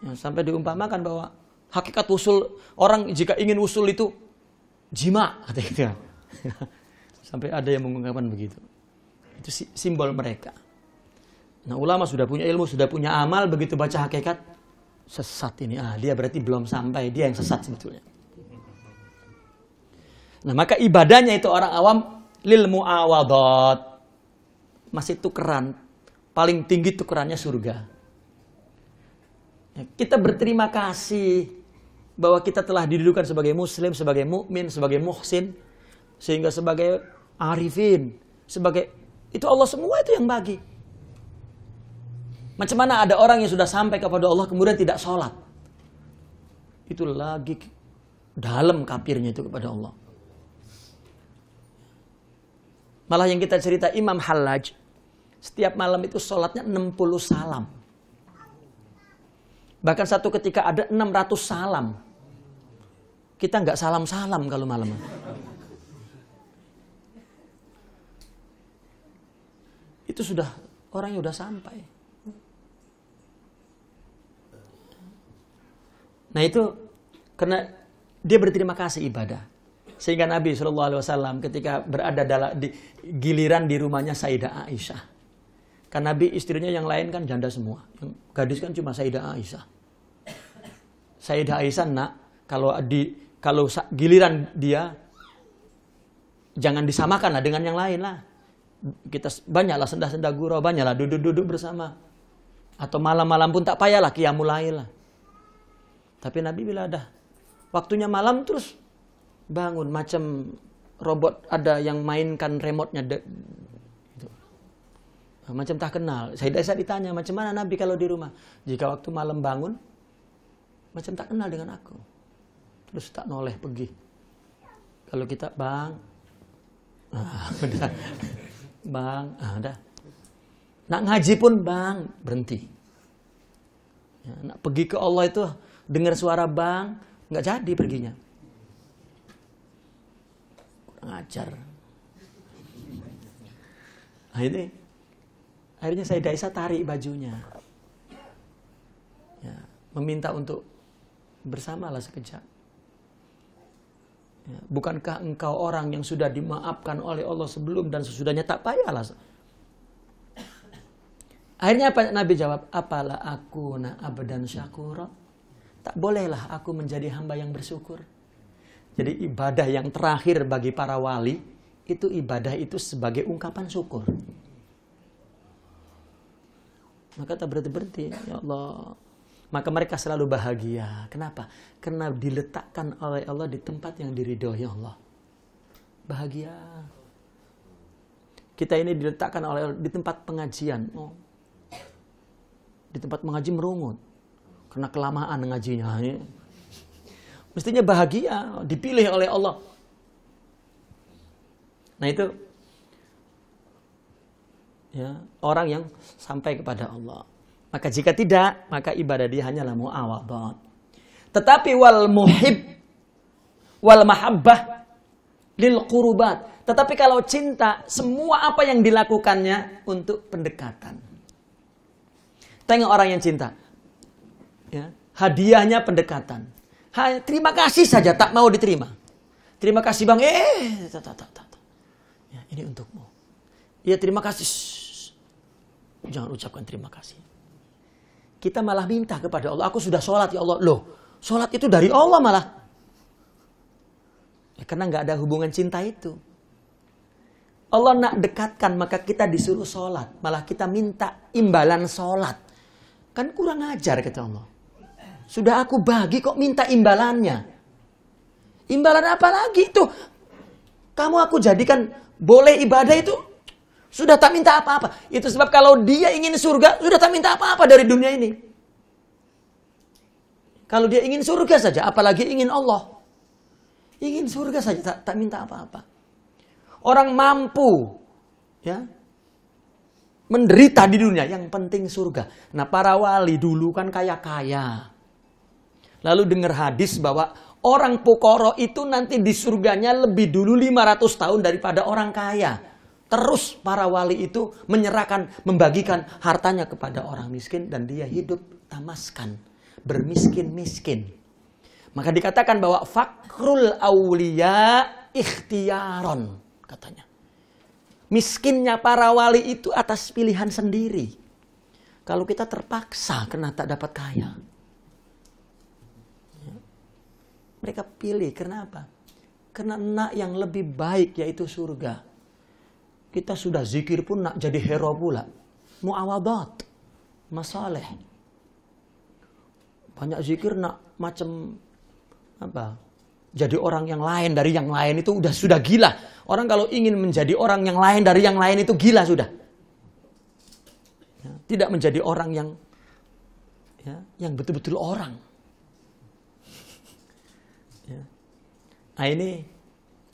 Ya, sampai diumpamakan bahwa hakikat usul, orang jika ingin usul itu jima, katanya gitu. Sampai ada yang mengungkapkan begitu. Itu simbol mereka. Nah, ulama sudah punya ilmu, sudah punya amal, begitu baca hakikat, sesat ini. Dia berarti belum sampai, dia yang sesat sebetulnya. Nah, maka ibadahnya itu orang awam lil muawadhat. Masih tukeran, paling tinggi tukerannya surga. Kita berterima kasih bahwa kita telah didudukan sebagai muslim, sebagai mukmin, sebagai muhsin, sehingga sebagai arifin, sebagai itu Allah semua itu yang bagi. Macam mana ada orang yang sudah sampai kepada Allah kemudian tidak sholat? Itu lagi dalam kafirnya itu kepada Allah. Malah yang kita cerita Imam Hallaj, setiap malam itu sholatnya 60 salam. Bahkan satu ketika ada 600 salam. Kita nggak salam-salam kalau malam. Itu sudah, orangnya sudah sampai. Nah itu, karena dia berterima kasih ibadah. Sehingga Nabi SAW ketika berada di giliran di rumahnya Sayyidah Aisyah. Kan Nabi istrinya yang lain kan janda semua. Yang gadis kan cuma Sayyidah Aisyah. Sayyidah Aisyah kalau giliran dia jangan disamakan lah dengan yang lain lah. Kita banyaklah senda-senda gurau, banyaklah duduk-duduk bersama. Atau malam-malam pun tak payahlah qiyamul lail lah. Tapi Nabi bila ada waktunya malam terus bangun macam robot ada yang mainkan remote-nya gitu. Macam tak kenal. Saya ditanya macam mana Nabi kalau di rumah? Jika waktu malam bangun macam tak kenal dengan aku. Terus tak noleh pergi. Kalau kita bang, udah. Bang, udah. Nak ngaji pun bang, berhenti. Ya, nak pergi ke Allah itu dengar suara bang, nggak jadi perginya. Kurang ajar. Nah, ini akhirnya Sayyidah Aisyah tarik bajunya. Ya, meminta untuk bersamalah sekejap. Ya, bukankah engkau orang yang sudah dimaafkan oleh Allah sebelum dan sesudahnya, tak payahlah. Akhirnya apa Nabi jawab? Apalah aku na abdan syakura. Tak bolehlah aku menjadi hamba yang bersyukur. Jadi ibadah yang terakhir bagi para wali, itu ibadah itu sebagai ungkapan syukur. Maka tak berhenti-berhenti. Ya Allah. Maka mereka selalu bahagia. Kenapa? Karena diletakkan oleh Allah di tempat yang diridhoi Allah. Bahagia. Kita ini diletakkan oleh Allah di tempat pengajian. Di tempat mengaji merungut. Karena kelamaan ngajinya. Mestinya bahagia. Dipilih oleh Allah. Nah itu. Ya, orang yang sampai kepada Allah. Maka jika tidak, maka ibadah dia hanyalah muawadhat. Tetapi wal muhib wal mahabbah lil qurubat. Tetapi kalau cinta, semua apa yang dilakukannya untuk pendekatan. Tengok orang yang cinta. Ya, hadiahnya pendekatan. Terima kasih saja tak mau diterima. Terima kasih Bang. Ya, ini untukmu. Ya, terima kasih. Jangan ucapkan terima kasih. Kita malah minta kepada Allah. Aku sudah sholat ya Allah. Loh, sholat itu dari Allah malah. Ya, karena nggak ada hubungan cinta itu. Allah nak dekatkan, maka kita disuruh sholat. Malah kita minta imbalan sholat. Kan kurang ajar kata Allah. Sudah aku bagi kok minta imbalannya. Imbalan apa lagi itu? Kamu aku jadikan boleh ibadah itu. Sudah tak minta apa-apa. Itu sebab kalau dia ingin surga, sudah tak minta apa-apa dari dunia ini. Kalau dia ingin surga saja, apalagi ingin Allah. Ingin surga saja, tak minta apa-apa. Orang mampu, ya, menderita di dunia, yang penting surga. Nah, para wali dulu kan kaya-kaya. Lalu dengar hadis bahwa orang pukoro itu nanti di surganya lebih dulu 500 tahun daripada orang kaya. Terus para wali itu membagikan hartanya kepada orang miskin dan dia hidup tamaskan. bermiskin-miskin. Maka dikatakan bahwa fakrul auliya ikhtiyaron, katanya. Miskinnya para wali itu atas pilihan sendiri. Kalau kita terpaksa karena tak dapat kaya. Mereka pilih, kenapa? Karena nak yang lebih baik yaitu surga. Kita sudah zikir pun nak jadi hero pula. Mu'awadat, masaleh. Banyak zikir nak macam apa? Jadi orang yang lain dari yang lain itu sudah gila. Orang kalau ingin menjadi orang yang lain dari yang lain itu gila sudah. Ya, tidak menjadi orang yang betul-betul orang. Ya. Nah ini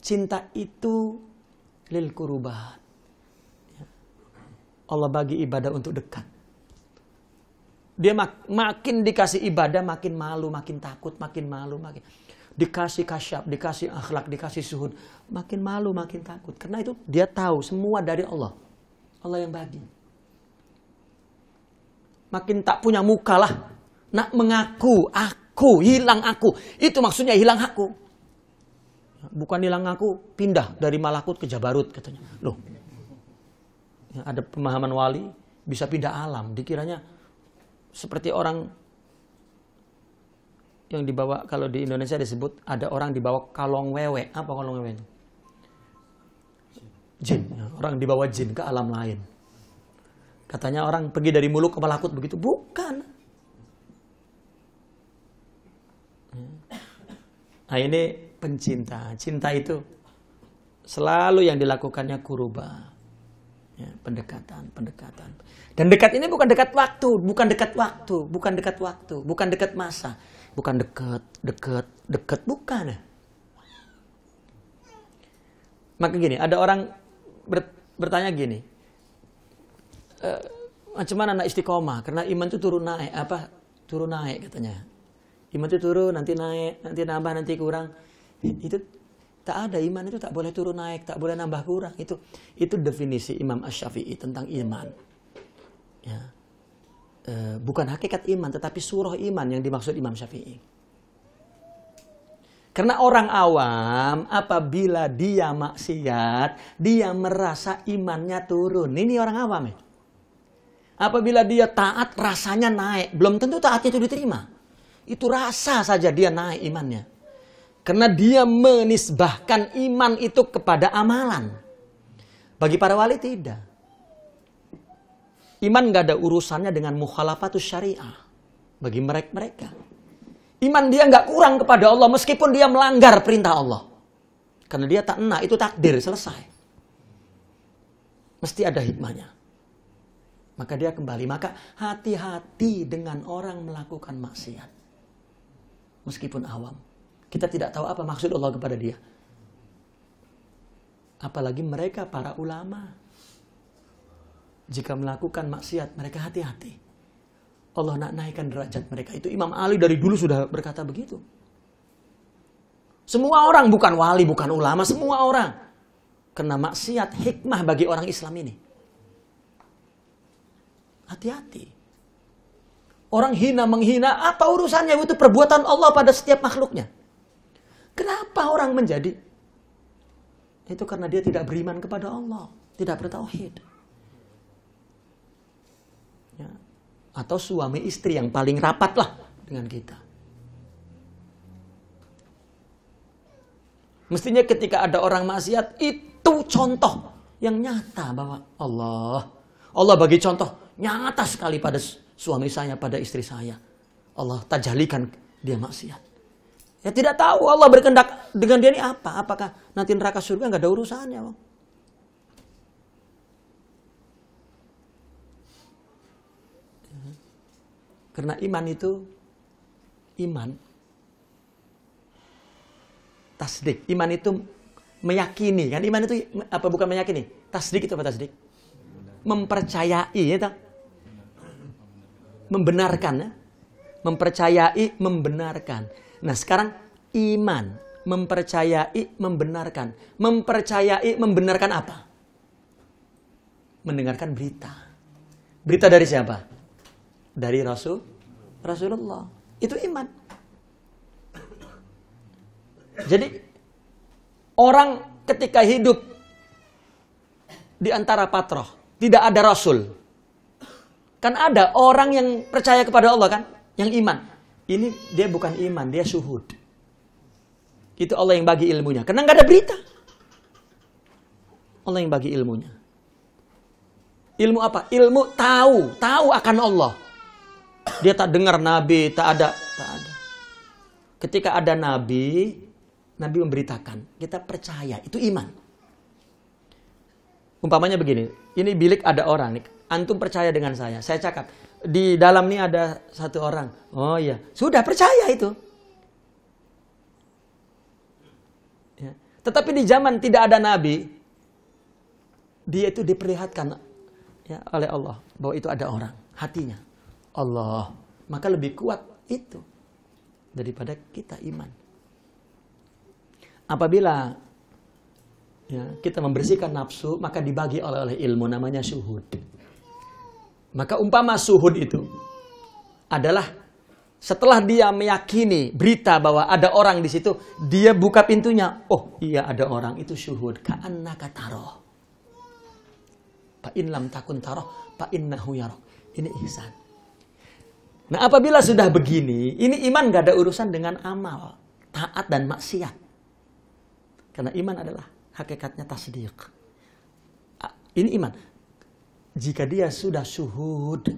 cinta itu lil qurubat. Ya. Allah bagi ibadah untuk dekat. Dia makin dikasih ibadah, makin malu, makin takut, makin malu, makin dikasih kasyaf, dikasih akhlak, dikasih suhud, makin malu, makin takut. Karena itu dia tahu semua dari Allah. Allah yang bagi. Makin tak punya muka lah. Nak mengaku, aku, hilang aku. Itu maksudnya hilang aku. Bukan hilang aku, pindah dari malakut ke jabarut katanya. Loh, ya, ada pemahaman wali, bisa pindah alam. Dikiranya seperti orang yang dibawa, kalau di Indonesia disebut ada orang dibawa kalong wewe. Apa kalong wewe? Jin. Orang dibawa jin ke alam lain. Katanya orang pergi dari muluk ke malakut begitu. Bukan. Nah ini pencinta. Cinta itu selalu yang dilakukannya kuruba. Ya, pendekatan. Dan dekat ini bukan dekat waktu, bukan dekat masa. Bukan dekat, bukan. Maka gini, ada orang bertanya gini, macam mana nak istiqomah? Karena iman itu turun naik katanya. Iman itu turun, nanti naik, nanti nambah, nanti kurang. Itu tak ada, iman itu tak boleh turun naik, tak boleh nambah kurang. Itu definisi Imam Asy-Syafi'i tentang iman. Ya. Bukan hakikat iman, tetapi surah iman yang dimaksud Imam Syafi'i. Karena orang awam apabila dia maksiat, dia merasa imannya turun. Ini orang awam ya. Apabila dia taat, rasanya naik. Belum tentu taatnya itu diterima. Itu rasa saja dia naik imannya. Karena dia menisbahkan iman itu kepada amalan. Bagi para wali tidak. Iman gak ada urusannya dengan mukhalafatus syariah. Bagi mereka. Iman dia gak kurang kepada Allah meskipun dia melanggar perintah Allah. Karena dia tak enak, itu takdir, selesai. Mesti ada hikmahnya. Maka dia kembali. Maka hati-hati dengan orang melakukan maksiat. Meskipun awam. Kita tidak tahu apa maksud Allah kepada dia. Apalagi mereka para ulama. Jika melakukan maksiat, mereka hati-hati. Allah nak naikkan derajat mereka. Itu Imam Ali dari dulu sudah berkata begitu. Semua orang, bukan wali, bukan ulama, semua orang kena maksiat, hikmah bagi orang Islam ini. Hati-hati. Orang hina menghina, apa urusannya? Itu perbuatan Allah pada setiap makhluknya. Kenapa orang menjadi? Itu karena dia tidak beriman kepada Allah, tidak bertauhid. Ya. Atau suami istri yang paling rapat lah dengan kita. Mestinya ketika ada orang maksiat, itu contoh yang nyata bahwa Allah bagi contoh nyata sekali pada suami saya, pada istri saya. Allah tajalikan dia maksiat. Ya tidak tahu Allah berkehendak dengan dia ini apa. Apakah nanti neraka surga nggak ada urusannya. Bang. Karena iman itu iman. Tasdik. Iman itu meyakini. Kan iman itu apa, bukan meyakini? Tasdik itu apa tasdik? Mempercayai. Ya, membenarkan. Ya? Mempercayai, membenarkan. Nah sekarang iman. Mempercayai, membenarkan. Mempercayai, membenarkan apa? Mendengarkan berita. Berita dari siapa? Dari Rasulullah. Itu iman. Jadi orang ketika hidup di antara patroh, tidak ada rasul. Kan ada orang yang percaya kepada Allah kan, yang iman. Ini dia bukan iman, dia syuhud. Itu Allah yang bagi ilmunya. Karena nggak ada berita. Allah yang bagi ilmunya. Ilmu apa? Ilmu tahu akan Allah. Dia tak dengar Nabi, tak ada. Ketika ada Nabi memberitakan, kita percaya, itu iman. Umpamanya begini, ini bilik ada orang nih, antum percaya dengan saya cakap, di dalam nih ada satu orang, oh iya, sudah percaya itu. Ya. Tetapi di zaman tidak ada Nabi, dia itu diperlihatkan ya, oleh Allah, bahwa itu ada orang, hatinya, Allah, maka lebih kuat itu, daripada kita iman. Apabila ya, kita membersihkan nafsu, maka dibagi oleh ilmu, namanya syuhud. Maka umpama syuhud itu adalah setelah dia meyakini berita bahwa ada orang di situ, dia buka pintunya, oh iya ada orang, itu syuhud. Ka'annaka taroh. Fa in lam takun taroh, fa innahu yaroh. Ini ihsan. Nah apabila sudah begini, ini iman gak ada urusan dengan amal, taat dan maksiat. Karena iman adalah hakikatnya tasdiq. Ini iman. Jika dia sudah syuhud,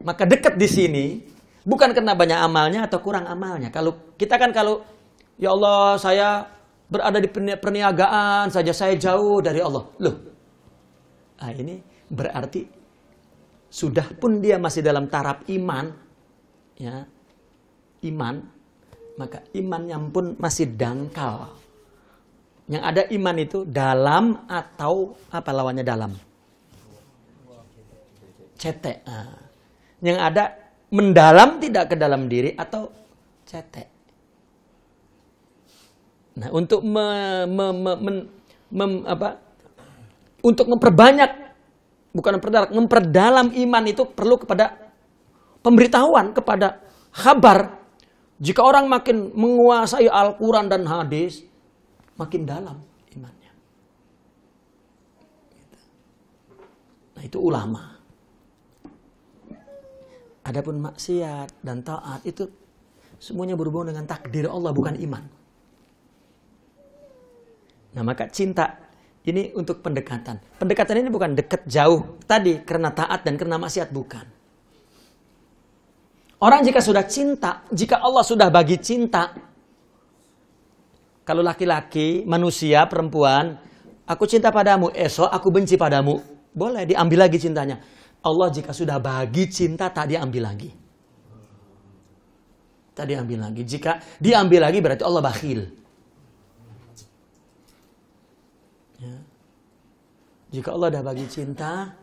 maka dekat di sini bukan karena banyak amalnya atau kurang amalnya. Kalau kita kan ya Allah saya berada di perniagaan saja saya jauh dari Allah. Loh. Nah, ini berarti sudah pun dia masih dalam taraf iman, ya. Iman, maka imannya pun masih dangkal. Yang ada iman itu dalam atau apa lawannya dalam? Cetek. Nah. Yang ada mendalam tidak ke dalam diri atau cetek. Nah, untuk untuk memperbanyak, bukan memperdalam iman itu perlu kepada pemberitahuan, kepada kabar. Jika orang makin menguasai Al-Quran dan hadis, makin dalam imannya. Nah itu ulama. Adapun maksiat dan taat itu semuanya berhubungan dengan takdir Allah, bukan iman. Nah maka cinta ini untuk pendekatan. Pendekatan ini bukan dekat jauh tadi karena taat dan karena maksiat, bukan. Orang jika sudah cinta, jika Allah sudah bagi cinta, kalau laki-laki, manusia, perempuan, aku cinta padamu, esok aku benci padamu, boleh diambil lagi cintanya. Allah jika sudah bagi cinta, tak diambil lagi. Tak diambil lagi. Jika diambil lagi berarti Allah bakhil. Ya. Jika Allah sudah bagi cinta,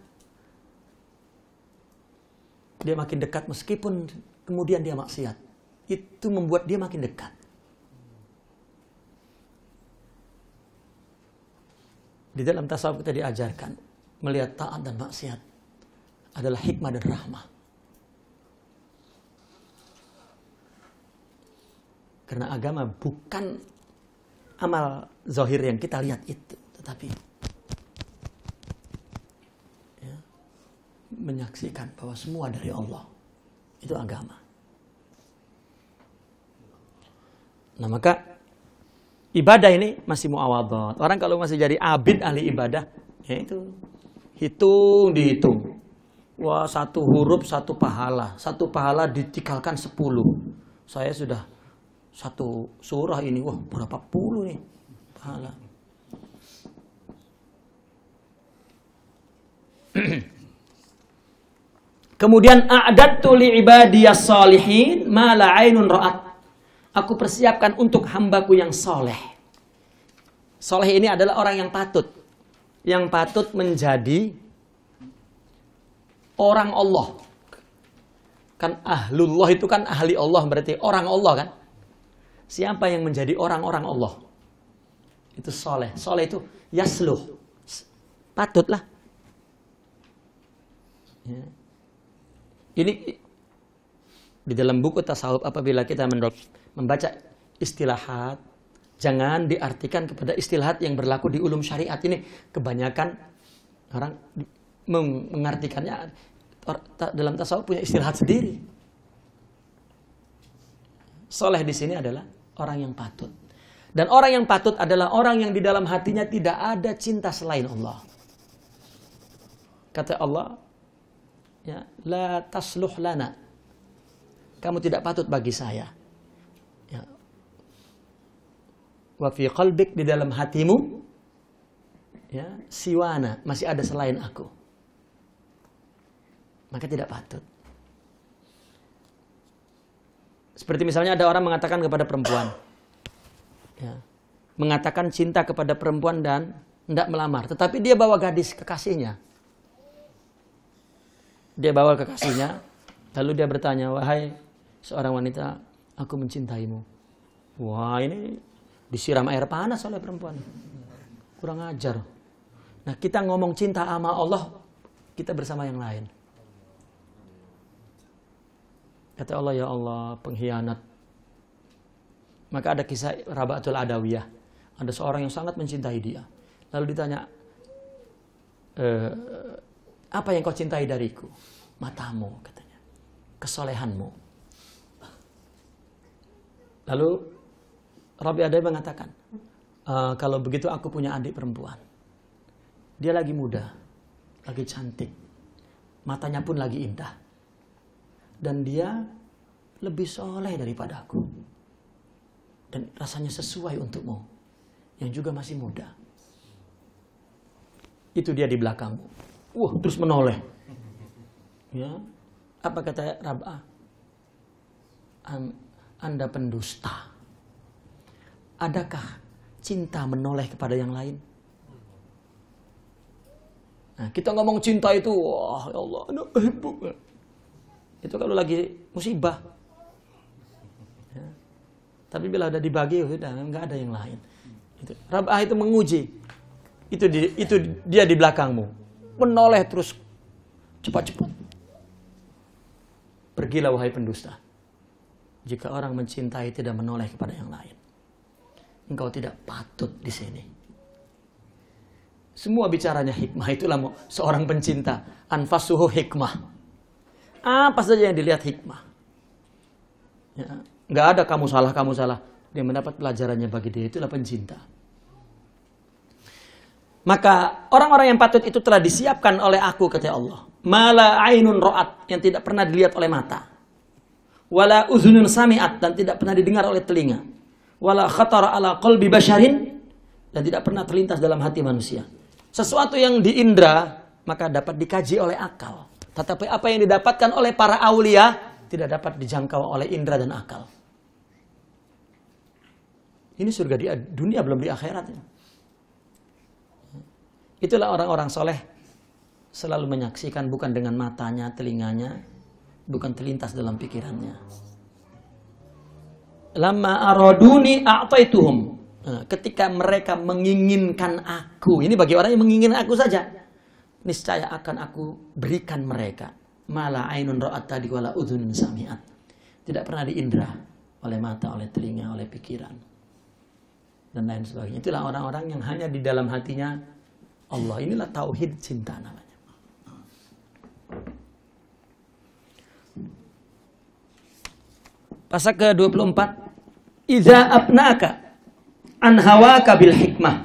dia makin dekat meskipun kemudian dia maksiat. Itu membuat dia makin dekat. Di dalam tasawuf kita diajarkan melihat taat dan maksiat adalah hikmah dan rahmah. Karena agama bukan amal zahir yang kita lihat itu, tetapi menyaksikan bahwa semua dari Allah. Itu agama. Nah maka ibadah ini masih muawadhat. Orang kalau masih jadi abid ahli ibadah, ya itu dihitung. Wah, satu huruf satu pahala ditikalkan 10. Saya sudah satu surah ini, wah berapa puluh nih pahala. Kemudian a'dadtu li ibadiyas salihin ma la 'ainun ra'at. Aku persiapkan untuk hambaku yang soleh. Soleh ini adalah orang yang patut. Yang patut menjadi orang Allah. Kan ahlullah itu kan ahli Allah, berarti orang Allah kan. Siapa yang menjadi orang-orang Allah? Itu soleh. Soleh itu yasluh. Patutlah. Ya. Ini di dalam buku tasawuf apabila kita membaca istilahat, jangan diartikan kepada istilahat yang berlaku di ulum syariat. Ini kebanyakan orang mengartikannya dalam tasawuf punya istilahat sendiri. Soleh di sini adalah orang yang patut. Dan orang yang patut adalah orang yang di dalam hatinya tidak ada cinta selain Allah. Kata Allah, ya, la tasluh lana. Kamu tidak patut bagi saya. Ya. Wa fi qalbik, di dalam hatimu, ya, siwana, masih ada selain aku. Maka tidak patut. Seperti misalnya ada orang mengatakan kepada perempuan, ya, mengatakan cinta kepada perempuan dan hendak melamar, tetapi dia bawa gadis kekasihnya. Dia bawa kekasihnya, lalu dia bertanya, wahai seorang wanita, aku mencintaimu. Wah, ini disiram air panas oleh perempuan. Kurang ajar. Nah, kita ngomong cinta sama Allah, kita bersama yang lain. Kata Allah, ya Allah, pengkhianat. Maka ada kisah Rabaatul Adawiyah. Ada seorang yang sangat mencintai dia. Lalu ditanya, apa yang kau cintai dariku? Matamu, katanya. Kesolehanmu. Lalu Rabi Adawiyah mengatakan, kalau begitu aku punya adik perempuan. Dia lagi muda, lagi cantik. Matanya pun lagi indah. Dan dia lebih soleh daripada aku. Dan rasanya sesuai untukmu. Yang juga masih muda. Itu dia di belakangmu. Terus menoleh. Ya. Apa kata Rab'ah? Anda pendusta. Adakah cinta menoleh kepada yang lain? Nah, kita ngomong cinta itu, wah ya Allah, itu kalau lagi musibah. Ya. Tapi bila ada dibagi, sudah nggak ada yang lain. Itu. Rab'ah itu menguji. Itu dia di belakangmu. Menoleh terus cepat-cepat. Pergilah wahai pendusta. Jika orang mencintai tidak menoleh kepada yang lain, engkau tidak patut di sini. Semua bicaranya hikmah. Itulah seorang pencinta. Anfasuhu hikmah. Apa saja yang dilihat hikmah. Ya, nggak ada kamu salah. Dia mendapat pelajarannya bagi dia. Itulah pencinta. Maka orang-orang yang patut itu telah disiapkan oleh aku, kata Allah. Mala ainun ra'at, yang tidak pernah dilihat oleh mata. Wala uzunun sami'at, dan tidak pernah didengar oleh telinga. Wala khatara ala qalbi basyarin, dan tidak pernah terlintas dalam hati manusia. Sesuatu yang diindra, maka dapat dikaji oleh akal. Tetapi apa yang didapatkan oleh para aulia tidak dapat dijangkau oleh indera dan akal. Ini surga di dunia, belum di akhirat. Itulah orang-orang soleh selalu menyaksikan bukan dengan matanya, telinganya, bukan terlintas dalam pikirannya. Lamma araduni a'taituhum. Ketika mereka menginginkan aku, ini bagi orang yang menginginkan aku saja, niscaya akan aku berikan mereka. Mala ainun ra'at tadi wala udhunun sami'at. Tidak pernah diindra oleh mata, oleh telinga, oleh pikiran. Dan lain sebagainya. Itulah orang-orang yang hanya di dalam hatinya Allah. Inilah tauhid cinta namanya. Pasal ke-24. Iza abna'aka an hawaka bil hikmah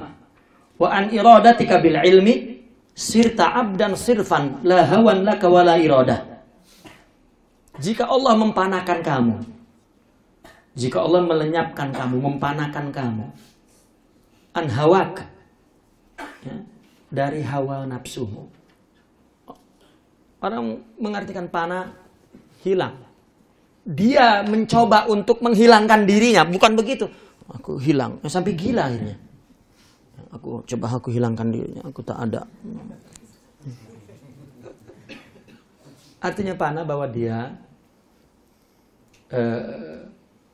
wa an iradatika bil ilmi sirta abdan sirfan la hawan laka wala iradah. Jika Allah mempanakan kamu, jika Allah melenyapkan kamu, mempanakan kamu, an hawak, ya, dari hawa nafsumu. Orang mengartikan panah hilang. Dia mencoba untuk menghilangkan dirinya, bukan begitu. Aku hilang, sampai gila akhirnya. Aku hilangkan dirinya, aku tak ada. Artinya panah bahwa dia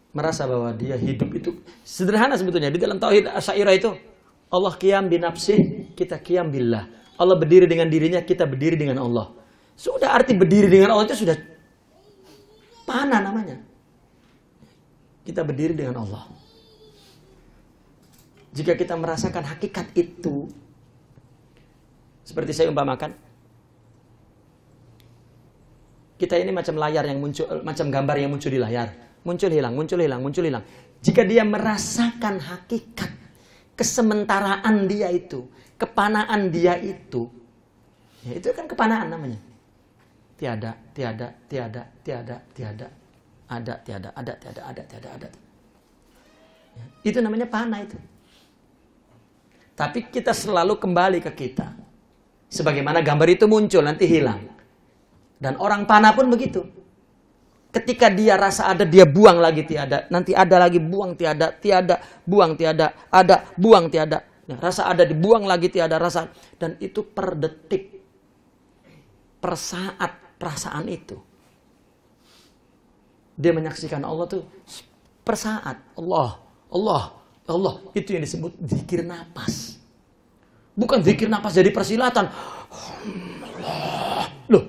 merasa bahwa dia hidup itu sederhana sebetulnya. Di dalam tauhid Asy'ariyah itu Allah qiyam bi nafsih, kita qiyam billah. Allah berdiri dengan dirinya, kita berdiri dengan Allah. Sudah arti berdiri dengan Allah itu sudah Panah namanya. Kita berdiri dengan Allah. Jika kita merasakan hakikat itu, seperti saya umpamakan, kita ini macam layar yang muncul, macam gambar yang muncul di layar. Muncul hilang, muncul hilang, muncul hilang. Jika dia merasakan hakikat kesementaraan dia itu, kepanaan dia itu, ya itu kan kepanaan namanya. Tiada, tiada, tiada, tiada, tiada. Ada, tiada, ada, tiada, ada, tiada, ada. Ya, itu namanya panah itu. Tapi kita selalu kembali ke kita. Sebagaimana gambar itu muncul, nanti hilang. Dan orang panah pun begitu. Ketika dia rasa ada, dia buang lagi tiada. Nanti ada lagi, buang tiada, tiada, buang tiada, ada, buang tiada. Ya, rasa ada, dibuang lagi tiada, rasa. Dan itu per detik, per saat perasaan itu. Dia menyaksikan Allah tuh per saat. Allah, Allah, Allah. Itu yang disebut zikir napas. Bukan zikir napas jadi persilatan. Loh.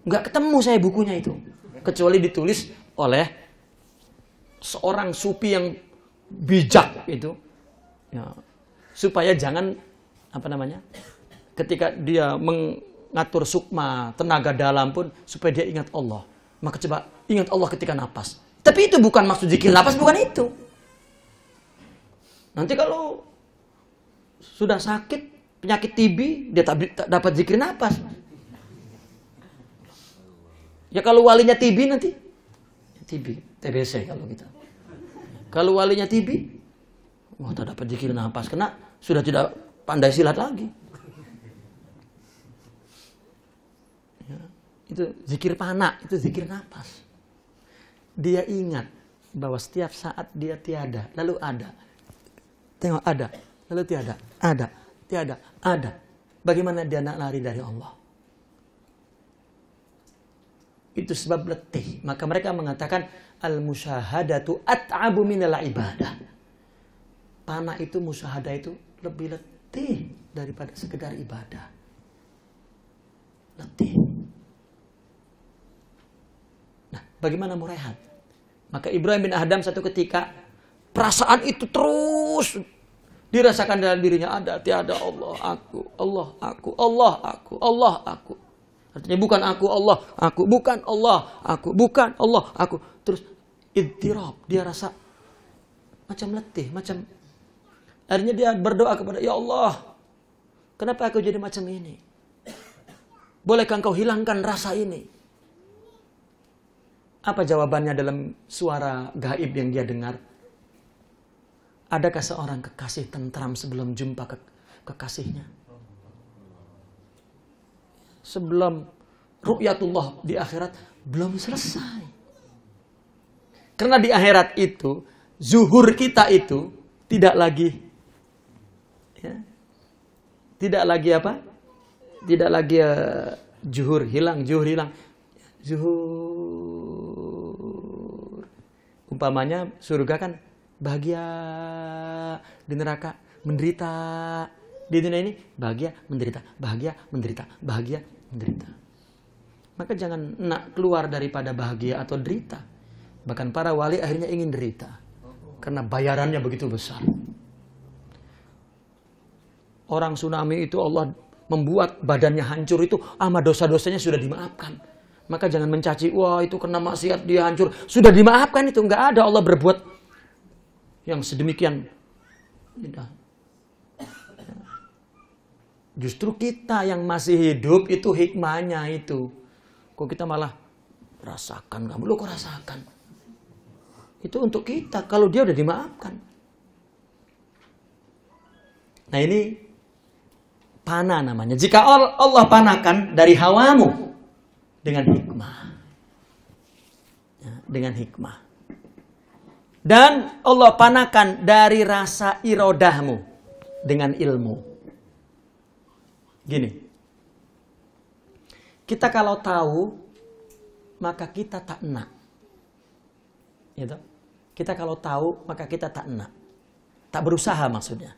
Nggak ketemu saya bukunya itu. Kecuali ditulis oleh seorang sufi yang bijak itu. Ya. Supaya jangan, apa namanya, ketika dia mengatur sukma, tenaga dalam pun, supaya dia ingat Allah. Maka coba ingat Allah ketika napas. Tapi itu bukan maksud zikir napas, bukan itu. Nanti kalau sudah sakit, penyakit TB, dia tak dapat zikir napas. Ya kalau walinya TB nanti, TBC kalau kita. Kalau walinya TB, wah tak dapat zikir napas, karena sudah tidak pandai silat lagi. Ya, itu zikir panah, itu zikir napas. Dia ingat bahwa setiap saat dia tiada, lalu ada. Tengok ada, lalu tiada, ada, tiada, ada. Bagaimana dia nak lari dari Allah? Itu sebab letih. Maka mereka mengatakan al-musyahadatu at'abu minal ibadah. Panah itu, musyahadah itu lebih letih daripada sekedar ibadah. Letih. Nah, bagaimana mau rehat? Maka Ibrahim bin Adham satu ketika perasaan itu terus dirasakan dalam dirinya, ada tiada Allah, aku, Allah, aku, Allah, aku, Allah, aku. Artinya bukan aku, Allah, aku, bukan Allah, aku, bukan Allah, aku. Terus idtirab, dia rasa macam letih, macam. Akhirnya dia berdoa kepada, ya Allah, kenapa aku jadi macam ini? Bolehkah engkau hilangkan rasa ini? Apa jawabannya dalam suara gaib yang dia dengar? Adakah seorang kekasih tentram sebelum jumpa kekasihnya? Sebelum ru'yatullah di akhirat belum selesai. Karena di akhirat itu zuhur kita itu tidak lagi, ya, tidak lagi apa? Tidak lagi zuhur hilang, zuhur. Umpamanya surga kan bahagia, di neraka menderita. Di dunia ini bahagia, menderita, bahagia, menderita, bahagia, menderita. Maka jangan nak keluar daripada bahagia atau derita. Bahkan para wali akhirnya ingin derita. Karena bayarannya begitu besar. Orang tsunami itu Allah membuat badannya hancur itu, amat dosa-dosanya sudah dimaafkan. Maka jangan mencaci, wah itu kena maksiat dia hancur. Sudah dimaafkan itu, nggak ada Allah berbuat yang sedemikian. Justru kita yang masih hidup itu hikmahnya itu. Kok kita malah rasakan, kamu lo kok rasakan? Itu untuk kita, kalau dia udah dimaafkan. Nah ini panah namanya. Jika Allah panahkan dari hawamu dengan hikmah. Ya, dengan hikmah. Dan Allah panahkan dari rasa irodahmu dengan ilmu. Gini, kita kalau tahu, maka kita tak enak. Gitu. Kita kalau tahu, maka kita tak enak. Tak berusaha maksudnya.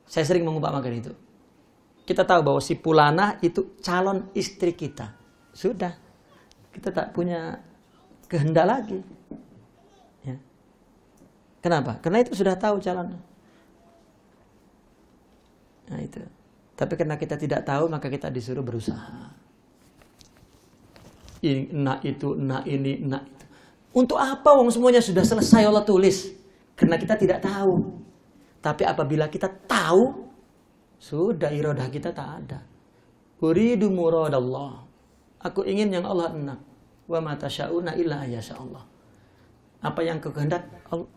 Saya sering mengumpamakan itu. Kita tahu bahwa si Pulana itu calon istri kita. Sudah. kita tak punya kehendak lagi. Ya. Kenapa? Karena itu sudah tahu jalannya. Nah itu. Tapi karena kita tidak tahu, maka kita disuruh berusaha. Nah itu, nah ini, nah itu. Untuk apa wong semuanya sudah selesai Allah tulis? Karena kita tidak tahu. Tapi apabila kita tahu, sudah iradah kita tak ada. Uridu muradallah. Aku ingin yang Allah hendak. Wa ma tasyauna illa ayyasha Allah. Apa yang kehendak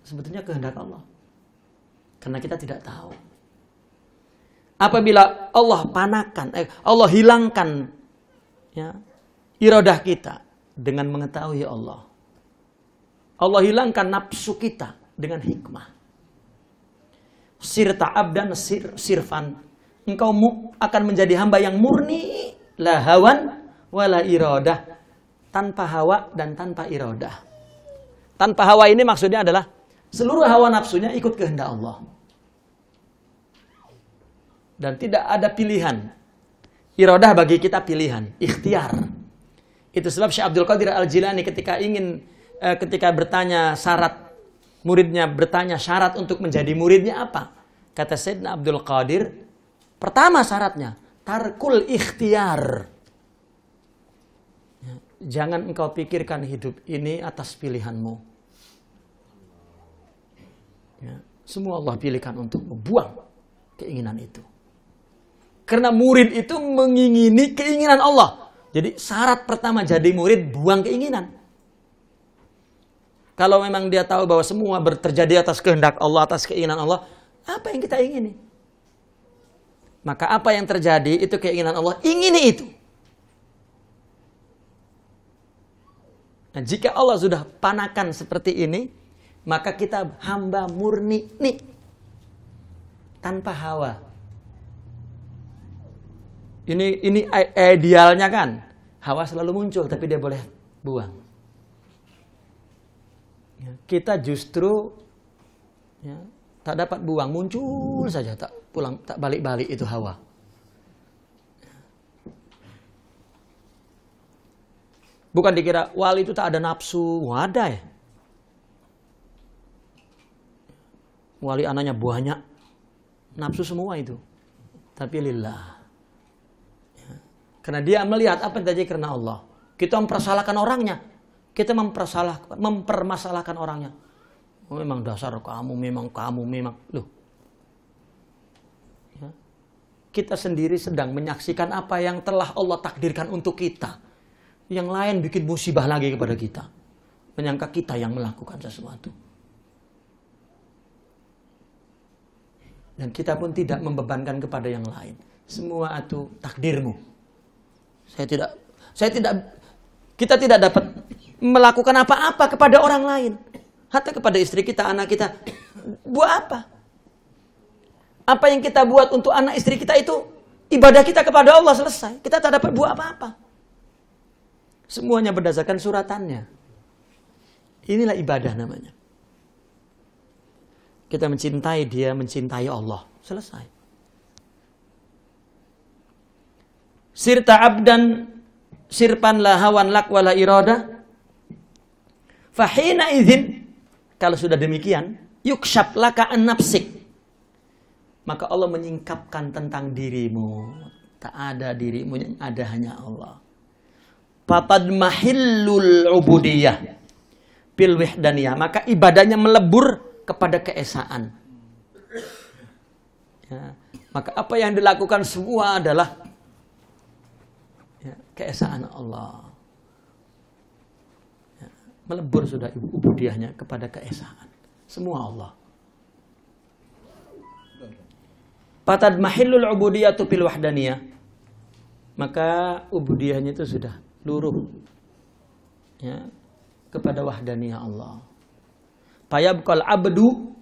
sebetulnya kehendak Allah. Karena kita tidak tahu. Apabila Allah panakan, Allah hilangkan ya, iradah kita dengan mengetahui Allah. Allah hilangkan nafsu kita dengan hikmah. Sirta abdan sirfan. Engkau akan menjadi hamba yang murni, la hawan wala iradah, tanpa hawa dan tanpa iradah. Tanpa hawa ini maksudnya adalah seluruh hawa nafsunya ikut kehendak Allah. Dan tidak ada pilihan. Iradah bagi kita pilihan, ikhtiar. Itu sebab Syekh Abdul Qadir Al-Jilani ketika bertanya syarat, muridnya bertanya syarat untuk menjadi muridnya apa? Kata Sayyidina Abdul Qadir, pertama syaratnya, tarkul ikhtiar. Jangan engkau pikirkan hidup ini atas pilihanmu. Ya, semua Allah pilihkan untukmu. Buang keinginan itu. Karena murid itu mengingini keinginan Allah. Jadi syarat pertama jadi murid, buang keinginan. Kalau memang dia tahu bahwa semua terjadi atas kehendak Allah, atas keinginan Allah, apa yang kita ingini? Maka apa yang terjadi itu keinginan Allah, ingini itu. Nah, jika Allah sudah panakan seperti ini, maka kita hamba murni nih, tanpa hawa. Ini idealnya kan, hawa selalu muncul, tapi dia boleh buang. Ya, kita justru ya, tak dapat buang, muncul saja, tak pulang, tak balik-balik itu hawa. Bukan dikira wali itu tak ada nafsu, ada ya. Wali anaknya banyak, nafsu semua itu. Tapi lillah. Ya. Karena dia melihat apa yang terjadi karena Allah. Kita mempersalahkan orangnya. Kita mempermasalahkan orangnya. Oh, memang dasar kamu, memang. Loh. Ya. Kita sendiri sedang menyaksikan apa yang telah Allah takdirkan untuk kita. Yang lain bikin musibah lagi kepada kita. Menyangka kita yang melakukan sesuatu. Dan kita pun tidak membebankan kepada yang lain. Semua itu takdirmu. Kita tidak dapat melakukan apa-apa kepada orang lain. Hatta kepada istri kita, anak kita. Buat apa? Apa yang kita buat untuk anak istri kita itu ibadah kita kepada Allah selesai. Kita tak dapat buat apa-apa. Semuanya berdasarkan suratannya. Inilah ibadah namanya. Kita mencintai dia, mencintai Allah. Selesai. Sirta abdan sirpan la hawan lak wala irada. Fahina izin. Kalau sudah demikian, yukshab laka an nafsik. Maka Allah menyingkapkan tentang dirimu. Tak ada dirimu, yang ada hanya Allah. Fatad mahillul ubudiyah bil wahdaniyah, maka ibadahnya melebur kepada keesaan. Ya, maka apa yang dilakukan semua adalah ya, keesaan Allah. Ya, melebur sudah ubudiyahnya kepada keesaan. Semua Allah. Fatad mahillul ubudiyatu bil wahdaniyah, maka ubudiyahnya itu sudah luruh ya, kepada wahdaniyah Allah. Fayabqal abdu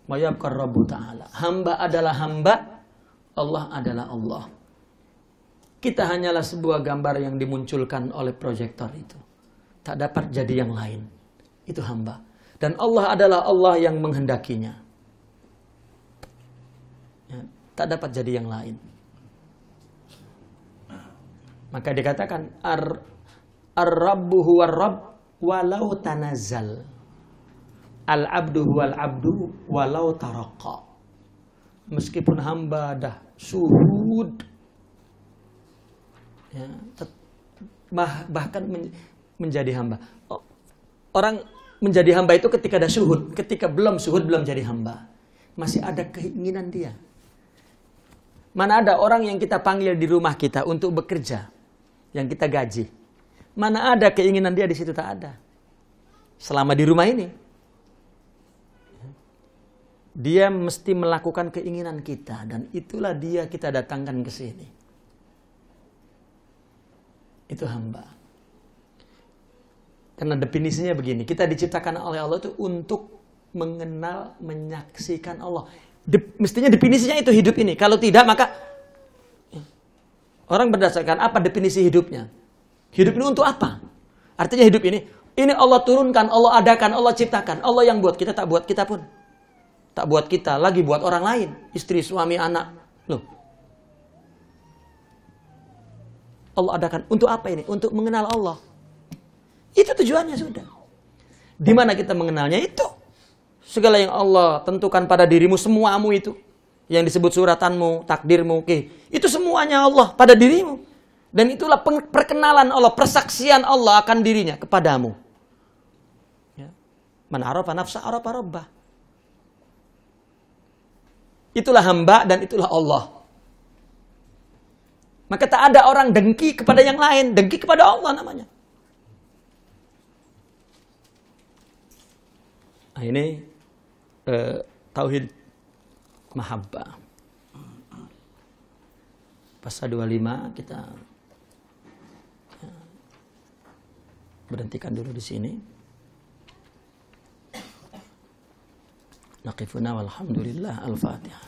wa yabqar rabbu ta'ala. Hamba adalah hamba, Allah adalah Allah. Kita hanyalah sebuah gambar yang dimunculkan oleh proyektor itu. Tak dapat jadi yang lain. Itu hamba. Dan Allah adalah Allah yang menghendakinya. Ya, tak dapat jadi yang lain. Maka dikatakan Ar-Rabbu huwa Rabb walau tanazzal. Al-abdu huwal abdu walau taraqa. Meskipun hamba dah syuhud, ya, bahkan menjadi hamba. Orang menjadi hamba itu ketika ada syuhud. Ketika belum syuhud, belum jadi hamba, masih ada keinginan dia. Mana ada orang yang kita panggil di rumah kita untuk bekerja, yang kita gaji, mana ada keinginan dia di situ? Tak ada. Selama di rumah ini, dia mesti melakukan keinginan kita, dan itulah dia kita datangkan ke sini. Itu hamba. Karena definisinya begini, kita diciptakan oleh Allah itu untuk mengenal, menyaksikan Allah. Mestinya definisinya itu hidup ini. Kalau tidak, maka orang berdasarkan apa definisi hidupnya? Hidup ini untuk apa? Artinya hidup ini Allah turunkan, Allah adakan, Allah ciptakan. Allah yang buat, kita tak buat kita pun. Tak buat kita, lagi buat orang lain. Istri, suami, anak. Loh. Allah adakan. Untuk apa ini? Untuk mengenal Allah. Itu tujuannya sudah. Di mana kita mengenalnya itu? Segala yang Allah tentukan pada dirimu, semuamu itu. Yang disebut suratanmu, takdirmu. Itu semuanya Allah pada dirimu. Dan itulah perkenalan Allah, persaksian Allah akan dirinya kepadamu. Ya. Man arafa nafsa arafa rabbah. Itulah hamba dan itulah Allah. Maka tak ada orang dengki kepada yang lain. Dengki kepada Allah namanya. Nah, ini tauhid mahabbah. Pasal 25 kita berhentikan dulu di sini. Naqifuna walhamdulillah. Al-Fatihah.